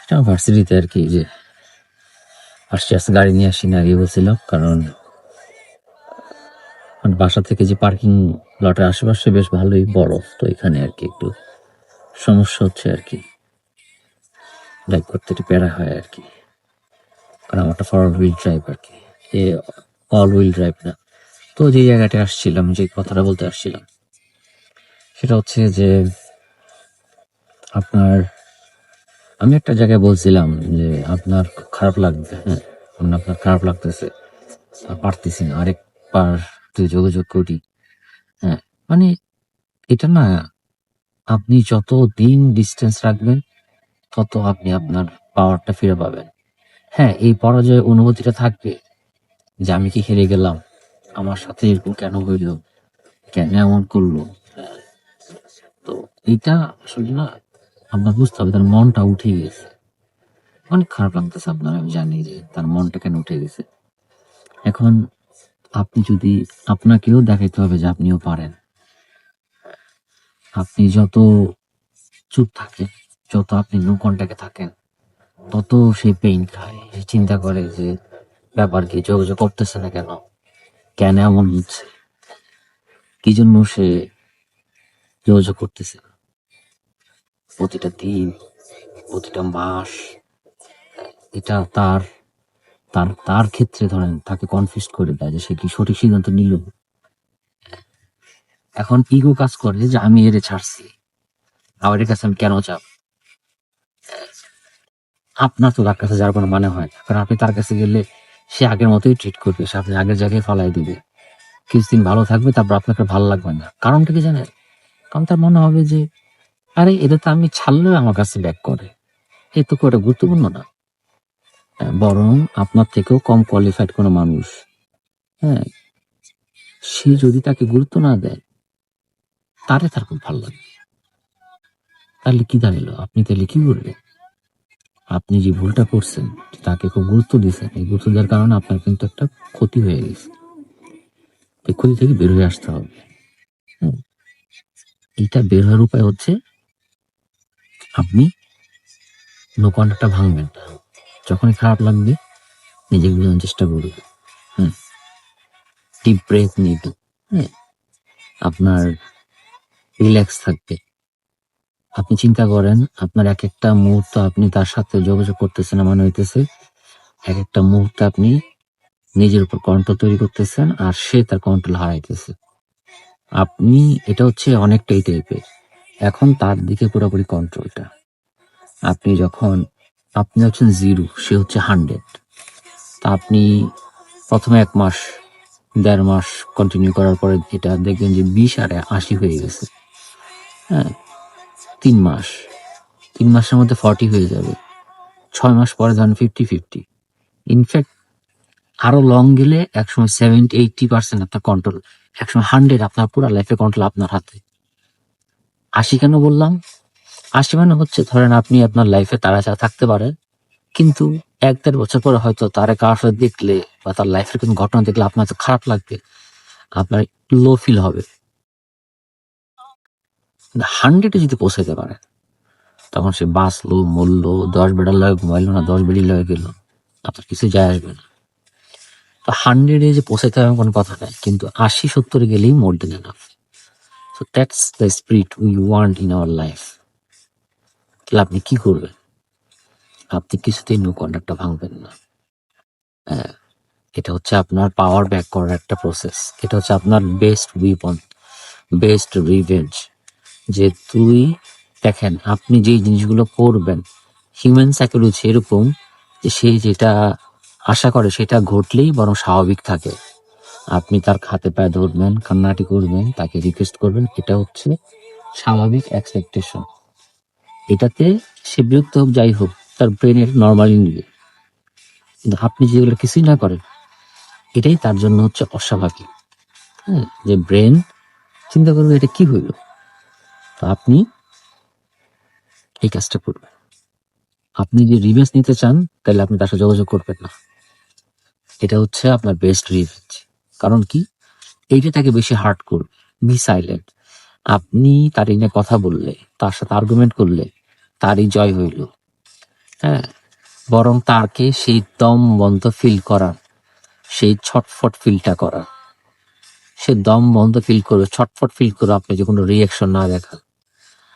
ভার্সিটিতে আর কি যে আসছে গাড়ি নিয়ে আসি না আগে বলছিল, কারণ বাসা থেকে যে পার্কিং লটের আশেপাশে বেশ ভালোই বড়, তো এখানে আর কি একটু সমস্যা হচ্ছে আর কি, ড্রাইভ করতে একটু প্যারা হয় আর কি, কারণ আমারটা ফরওয়ার্ড হুইল ড্রাইভ আর কি, এ অল হুইল ড্রাইভ না। তো যে জায়গাটা আসছিলাম, যে কথাটা বলতে আসছিলাম সেটা হচ্ছে যে আপনার, আমি একটা জায়গায় বলছিলাম যে আপনার খুব খারাপ লাগবে, হ্যাঁ আপনার খারাপ লাগতেছে, পারতেছি না, আরেকবার তুই যোগাযোগ করি। হ্যাঁ, মানে এটা না, আপনি যত দিন ডিস্টেন্স রাখবেন তত আপনি আপনার পাওয়ারটা ফিরে পাবেন। হ্যাঁ, এই পরাজয়ের অনুভূতিটা থাকবে যে আমি কি হেরে গেলাম, আমার সাথে এরকম কেন হইল, কেন এমন করলো। তো এইটা আসলে না, আপনার বুঝতে হবে তার মনটা উঠে গেছে। অনেক খারাপ লাগতেছে আপনার, আমি জানি যে তার মনটা কেন উঠে গেছে। এখন আপনি যদি, আপনাকেও দেখাইতে হবে যে আপনিও পারেন। আপনি যত চুপ থাকেন, যত আপনি নো কন্ট্যাক্টে থাকেন, তত সে পেইন খায়, সে চিন্তা করে যে ব্যাপার কি, যোগাযোগ করতেছে না কেন, কেন এমন হচ্ছে, কি জন্য সে যোগাযোগ করতেছে না। প্রতিটা দিন, প্রতিটা মাস, এটা তার তার তার ক্ষেত্রে ধরেন তাকে কনফিউজ করে দেয় যে সে কি সঠিক সিদ্ধান্ত নিল। এখন ইগো কাজ করে যে আমি এর ছাড়ছি, আমার কাছে আমি কেন যাব। আপনার তো তার কাছে যাওয়ার কোনো মানে হয় না, কারণ আপনি তার কাছে গেলে সে আগের মতোই ট্রিট করবে, সে আপনি আগের জায়গায় ফালাই দিবে, কিছুদিন ভালো থাকবে, তারপর আপনাকে ভালো লাগবে না। কারণটা কি জানেন? কারণ তার মনে হবে যে আরে এটা তো আমি ছাড়লেও আমার কাছে ব্যাক করে, এ তো করে গুরুত্বপূর্ণ না। বরং আপনার থেকেও কম কোয়ালিফাইড কোনো মানুষ, হ্যাঁ, সে যদি তাকে গুরুত্ব না দেয়, তার খুব ভালো লাগবে। তাহলে কি দাঁড়ালো, আপনি তাহলে কি করবেন? আপনি যে ভুলটা করছেন, তাকে খুব গুরুত্ব দিয়েছেন, এই গুরুত্ব দেওয়ার কারণে আপনার কিন্তু একটা ক্ষতি হয়ে গেছে। এই ক্ষতি থেকে বের হয়ে আসতে হবে। এইটা বের হওয়ার উপায় হচ্ছে আপনি নো কন্ট্যাক্টটা ভাঙবেন না। যখনই খারাপ লাগবে নিজেকে বোঝানোর চেষ্টা করবে, ডিপ ব্রেথ নিবে, হ্যাঁ, আপনার রিল্যাক্স থাকবে। আপনি চিন্তা করেন, আপনার এক একটা মুহূর্ত আপনি তার সাথে যোগাযোগ করতেছেন, মনে হইতেছে এক একটা মুহূর্তে আপনি নিজের উপর কন্ট্রোল তৈরি করতেছেন, আর সে তার কন্ট্রোল হারাইতেছে। আপনি, এটা হচ্ছে অনেকটা এই টাইপের। এখন তার দিকে পুরোপুরি কন্ট্রোলটা আপনি যখন, আপনি হচ্ছেন 0, সে হচ্ছে 100। তা আপনি প্রথমে 1 মাস 1.5 মাস কন্টিনিউ করার পরে এটা দেখবেন যে 20 আর 80 হয়ে গেছে। হ্যাঁ, 3 মাসের মধ্যে 40 হয়ে যাবে। 6 মাস পরে ধরেন 50-50। ইনফ্যাক্ট আরো লং গেলে একসময় 70-80% আপনার কন্ট্রোল, একসময় 100 আপনার পুরো লাইফের কন্ট্রোল আপনার হাতে। 80 কেন বললাম? 80 মানে হচ্ছে ধরেন আপনি আপনার লাইফে তারা ছাড়া থাকতে পারেন, কিন্তু 1-1.5 বছর পরে হয়তো তারা কারোর সাথে দেখলে বা তার লাইফের কোনো ঘটনা দেখলে আপনার তো খারাপ লাগবে, আপনার লো ফিল হবে। 100-এ যদি পৌঁছাইতে পারে, তখন সে বাঁচলো মরলো, 10 বেড়ার লয়ে ঘুমাইলো না 10 বেড়ি লয়ে গেল, আপনার কিছু যায় আসবে না। তো 100-এ যে পৌঁছাইতে হবে কোনো কথা নাই, কিন্তু 80-70-এ গেলেই more than enough. So that's the spirit we want in our life. তাহলে আপনি কি করবেন? আপনি কিছুতেই নো কন্ট্যাক্টটা ভাঙবেন না। এটা হচ্ছে আপনার পাওয়ার ব্যাক করার একটা প্রসেস। এটা হচ্ছে আপনার বেস্ট উইপন, বেস্ট রিভেঞ্জ। যে তুই দেখেন, আপনি যেই জিনিসগুলো করবেন, হিউম্যান সাইকোলজি এরকম যে সে যেটা আশা করে সেটা ঘটলেই বরং স্বাভাবিক থাকে। আপনি তার হাতে পায়ে ধরবেন, কান্নাকাটি করবেন, তাকে রিকোয়েস্ট করবেন, এটা হচ্ছে স্বাভাবিক এক্সপেকটেশন। এটাতে সে বিরক্ত হোক যাই হোক, তার ব্রেন এটা নর্মালি নিবে। কিন্তু আপনি যেগুলো কিছুই না করেন, এটাই তার জন্য হচ্ছে অস্বাভাবিক। হ্যাঁ, যে ব্রেন চিন্তা করবে এটা কি হইল। তো আপনি এই কাজটা করবেন। আপনি যে রিভেঞ্জ নিতে চান, তাহলে আপনি তার সাথে যোগাযোগ করবেন না। এটা হচ্ছে আপনার বেস্ট রিভেঞ্জ। কারণ কি, এইটা তাকে বেশি হার্ট করবে। Be silent. আপনি তার নিয়ে কথা বললে, তার সাথে আর্গুমেন্ট করলে, তারই জয় হইল। হ্যাঁ, বরং তাকে সেই দম বন্ধ ফিল করার, সেই ছটফট ফিলটা করার। সে দম বন্ধ ফিল করবে, ছটফট ফিল করে আপনি যে কোনো রিয়াকশন না দেখান।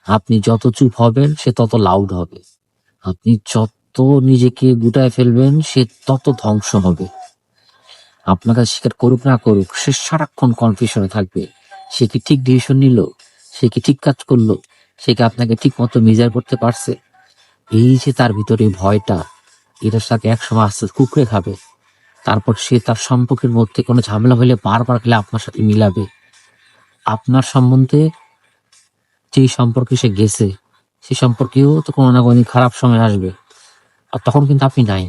আপনি যত চুপ হবেন সে তত লাউড হবে। আপনি যত নিজেকে গুটায় ফেলবেন সে তত ধ্বংস হবে। আপনার কাছে স্বীকার করুক না করুক সে সারাক্ষণ কনফিউশনে থাকবে। সে কি ঠিক ডিসিশন নিল? সে কি ঠিক কাজ করলো? সে কি আপনাকে ঠিক মতো মেজার করতে পারছে? এই যে তার ভিতরে ভয়টা, এটার সাথে একসময় আস্তে আস্তে কুকড়ে খাবে। তারপর সে তার সম্পর্কের মধ্যে কোনো ঝামেলা হলে বারবার খেলে আপনার সাথে মিলাবে। আপনার সম্বন্ধে যেই সম্পর্কে সে গেছে সে সম্পর্কেও তো কোনো না কোনো দিন খারাপ সময় আসবে। আর তখন কিন্তু আপনি নাই,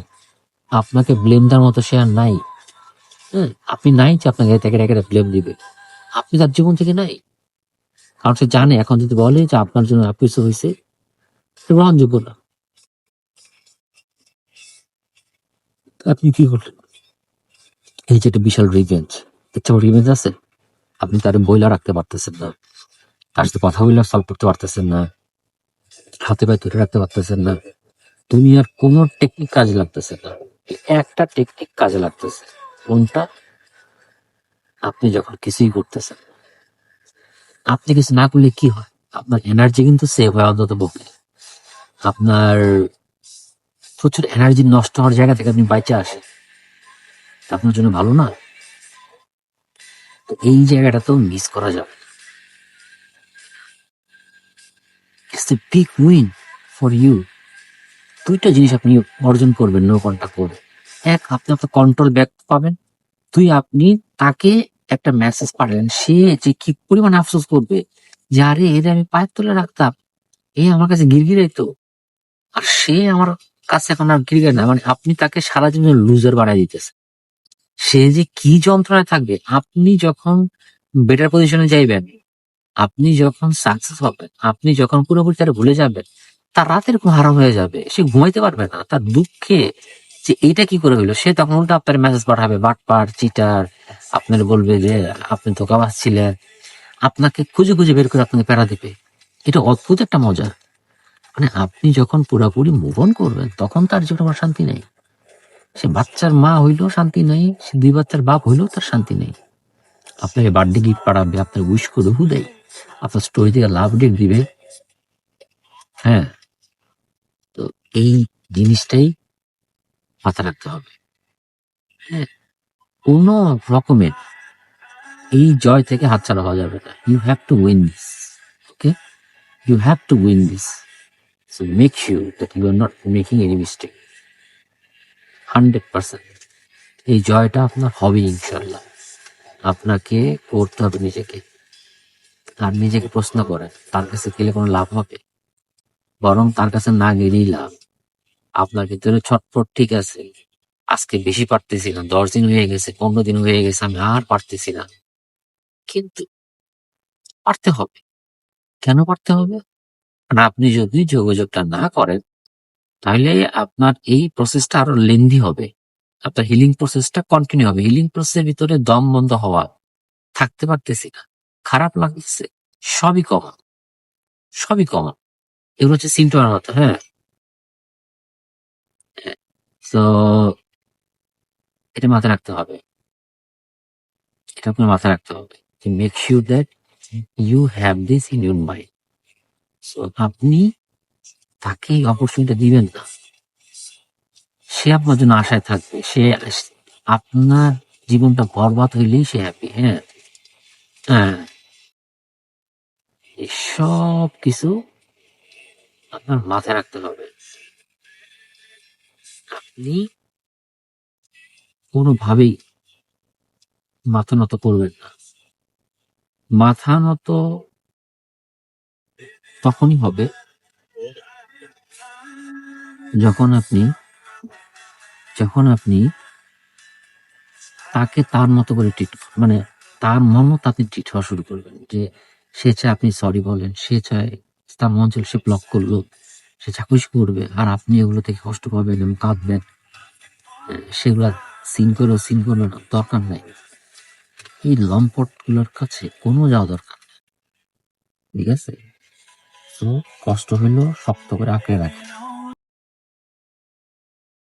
আপনাকে ব্লেম দেওয়ার মতো সে আর নাই। হ্যাঁ, আপনি নাই যে আপনাকে এটাকে এটাকে ব্লেম দিবে। আপনি তার জীবন থেকে নাই, কারণ সে জানে এখন যদি বলে যে আপনার জন্য কিছু হয়েছে, সে গ্রহণযোগ্য না। তো আপনি কি করলেন? এই যে একটা বিশাল রিভেঞ্জ, ইচ্ছা রিভেঞ্জ আছে। আপনি তার বইলা রাখতে পারতেছেন না, তার সাথে কথা বলে সলভ করতে পারতেছেন না, হাতে পায়ে ধরে রাখতে পারতেছেন না। দুনিয়ার কোন টেকনিক কাজে লাগতেছে না। একটা টেকনিক কাজে লাগতেছে, কোনটা? আপনি যখন কিছুই করতেছেন, আপনি কিছু না করলে কি হয়? আপনার এনার্জি কিন্তু সেভ হয় অন্তত পক্ষে। আপনার প্রচুর এনার্জি নষ্ট হওয়ার জায়গা থেকে আপনি বাইচে আসেন, আপনার জন্য ভালো না? তো এই জায়গাটা তো মিস করা যাবে। It's a big win for you. দুইটা জিনিস আপনি অর্জন করবেন নো কন্টাক্ট করে। এক, আপনি আপনার কন্ট্রোল ব্যাক পাবেন। দুই, আপনি তাকে একটা মেসেজ পাঠালেন, সে যে কি পরিমাণ আফসোস করবে যে আরে এর আমি পায়ের তলে রাখতাম, এ আমার কাছে গিরগিরাইতো, আর সে আমার কাছে এখন আর গিরগিরায় না। মানে আপনি তাকে সারা জীবন লুজার বানাই দিতেছেন। সে যে কি যন্ত্রণায় থাকবে। আপনি যখন বেটার পজিশনে যাইবেন, আপনি যখন সাকসেস হবেন, আপনি যখন পুরোপুরি তারা ভুলে যাবেন, তার রাতের ঘুম হারাম হয়ে যাবে, সে ঘুমাইতে পারবে না তার দুঃখে যে এটা কি করে হইলো। সে তখন উল্টা আপনার মেসেজ পাঠাবে, বাটপার, চিটার, আপনার বলবে যে আপনি ধোঁকাবাজ ছিলেন, আপনাকে খুঁজে খুঁজে বের করে আপনাকে প্যারা দিবে। এটা অদ্ভুত একটা মজা। মানে আপনি যখন পুরোপুরি মুভ অন করবেন তখন তার জীবনে আমার শান্তি নেই। সে বাচ্চার মা হইলেও শান্তি নেই, সে 2 বাচ্চার বাপ হইলেও তার শান্তি নেই। আপনাকে বার্থডে গিফট পাঠাবে, আপনার উইশ করে হুদাই আপনার স্টোরি থেকে লাভ ডেট দিবে। হ্যাঁ, তো এই জিনিসটাই মাথায় রাখতে হবে। হ্যাঁ, কোন রকমের এই জয় থেকে হাতছাড়া হওয়া যাবে না। You have to win this. Okay, you have to win this. So make sure that you are not making any mistake. 100% এই জয়টা আপনার হবে ইনশাল্লাহ। আপনাকে করতে হবে নিজেকে। আর নিজেকে প্রশ্ন করেন, তার কাছে গেলে কোনো লাভ হবে? বরং তার কাছে না গেলেই লাভ। আপনার ভিতরে ছটফট ঠিক আছে, আজকে বেশি পারতেছি না, 10 দিন হয়ে গেছে, 15 দিন হয়ে গেছে, আমি আর পারতেছি না। কিন্তু পারতে হবে। কেন পারতে হবে? কারণ আপনি যদি যোগাযোগটা না করেন তাহলে আপনার এই প্রসেসটা আরো লেন্দি হবে। আপনার হিলিং প্রসেসটা কন্টিনিউ হবে। হিলিং প্রসেসের ভিতরে দম বন্ধ হওয়া, থাকতে পারতেছি না, খারাপ লাগতেছে, সবই কমন, সবই কমন। এগুলো হচ্ছে সিমটমের মতো। হ্যাঁ, তো এটা মাথায় রাখতে হবে। এটা আপনার মাথায় রাখতে হবে। Make sure that you have this in your mind. So আপনি তাকে এই অপরচুনিটি দিবেন না। সে আপনার জন্য আশায় থাকবে। আপনার জীবনটা বরবাদ হইলেই সে হ্যাপি। হ্যাঁ, হ্যাঁ, এই সব কিছু আপনার মাথায় রাখতে হবে। আপনি কোনোভাবেই মাথা নত করবেন না। মাথা নত তখনই হবে যখন আপনি তাকে তার মতো করে ট্রিট, মানে তার মন মতো আপনি ট্রিট হওয়া শুরু করবেন। যে সে চায় আপনি সরি বলেন, সে চায় তার মন চাইলে সে ব্লক করলো, সে যা খুশি করবে, আর আপনি এগুলো থেকে কষ্ট পাবেন এবং কাঁদবেন। সেগুলা সিন করলো না, দরকার নাই। এই লম্পট গুলোর কাছে কোনো যাওয়া দরকার নেই। ঠিক আছে? তো কষ্ট হইলেও শক্ত করে আঁকড়ে রাখেন।